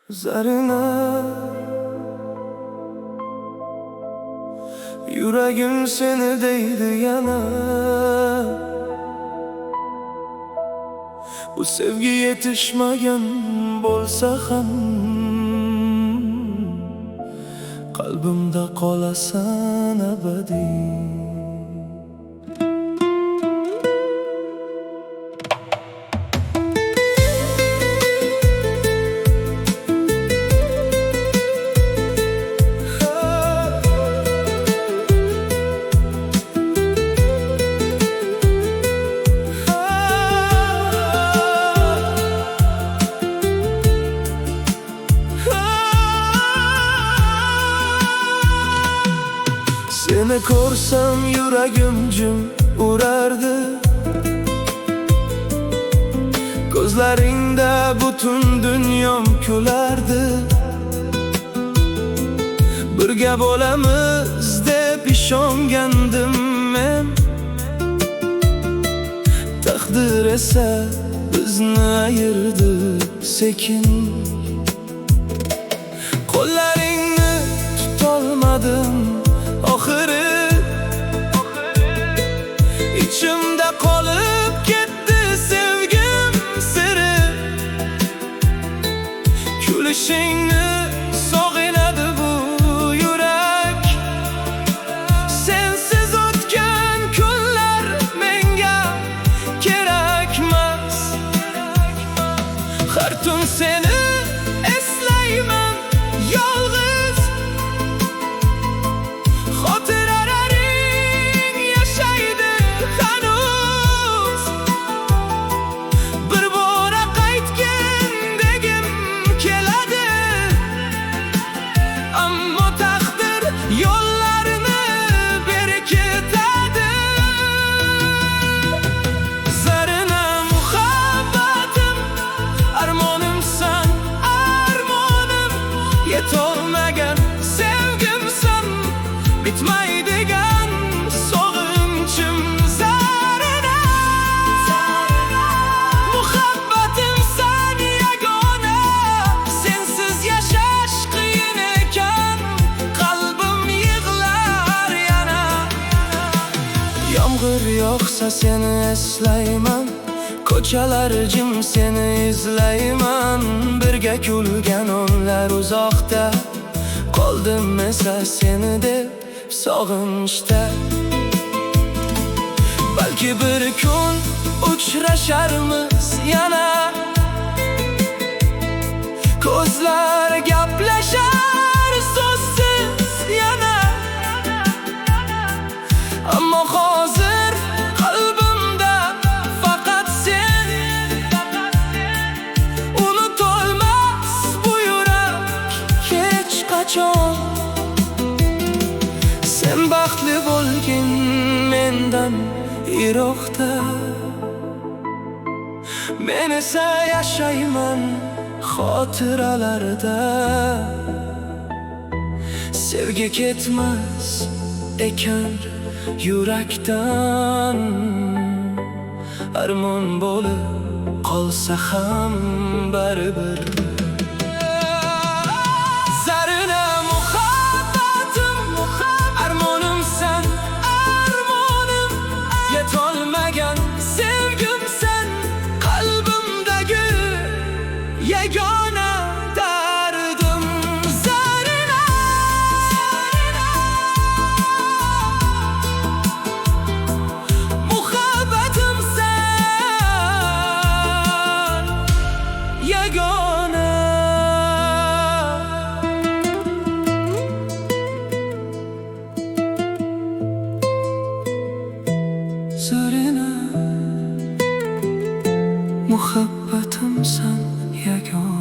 Zarına yüreğim seni değdi yana. Bu sevgi yetişmegen bolsa ham qalbimda qolasan abadiy. Seni ko'rsam yuragim jim urardi. Ko'zlaringda butun dunyom kulardi. Birga bo'lamiz deb ishongandim men. Taqdir esa bizni ayirdi sekin. Qo'llaringni tutolmadim oxiri, içimde qolib ketdi sevgim siri. Kulishingni sog'inadi bu yurak. Sensiz o'tgan kunlar menga kerakmas. Har tun seni eslayman yolg'iz. Xotiralaring yashaydi hanuz. Bir bora qaytgin degim keladi. Ammo taqdir yo'llarini berkitadi. Zarina muhabbatim, armonimsan armonim. Yetolmagan sevgimsan, bitmaydigan sog'inchim. Zarina muhabbatimsan yagona. Sensiz yashash qiyin ekan, qalbim yig'lar yana. Yomg'ir yog'sa seni eslayman, ko'chalar jim seni izlayman. Birga kulgan onlar uzoqda, qoldim esa seni deb sog'inchda. Balki bir kun uchrasharmiz yana. Ko'zlar gaplashar so'zsiz yana. Ammo hozir qalbimda faqat sen. Unutolmas bu yurak hech qachon. Sen baxtli bo'lgin mendan yiroqda. Men esa yashayman xotiralarda. Sevgi ketmas ekan yurakdan. Armon bo'lib qolsa ham baribir. Zarina muhabbatim, armonimsan armonim. Yetolmagan sevgimsan, qalbimdagi yagona dardim. Zarina muhabbatimsan yagona. Zarina muhabbatimsan yagona.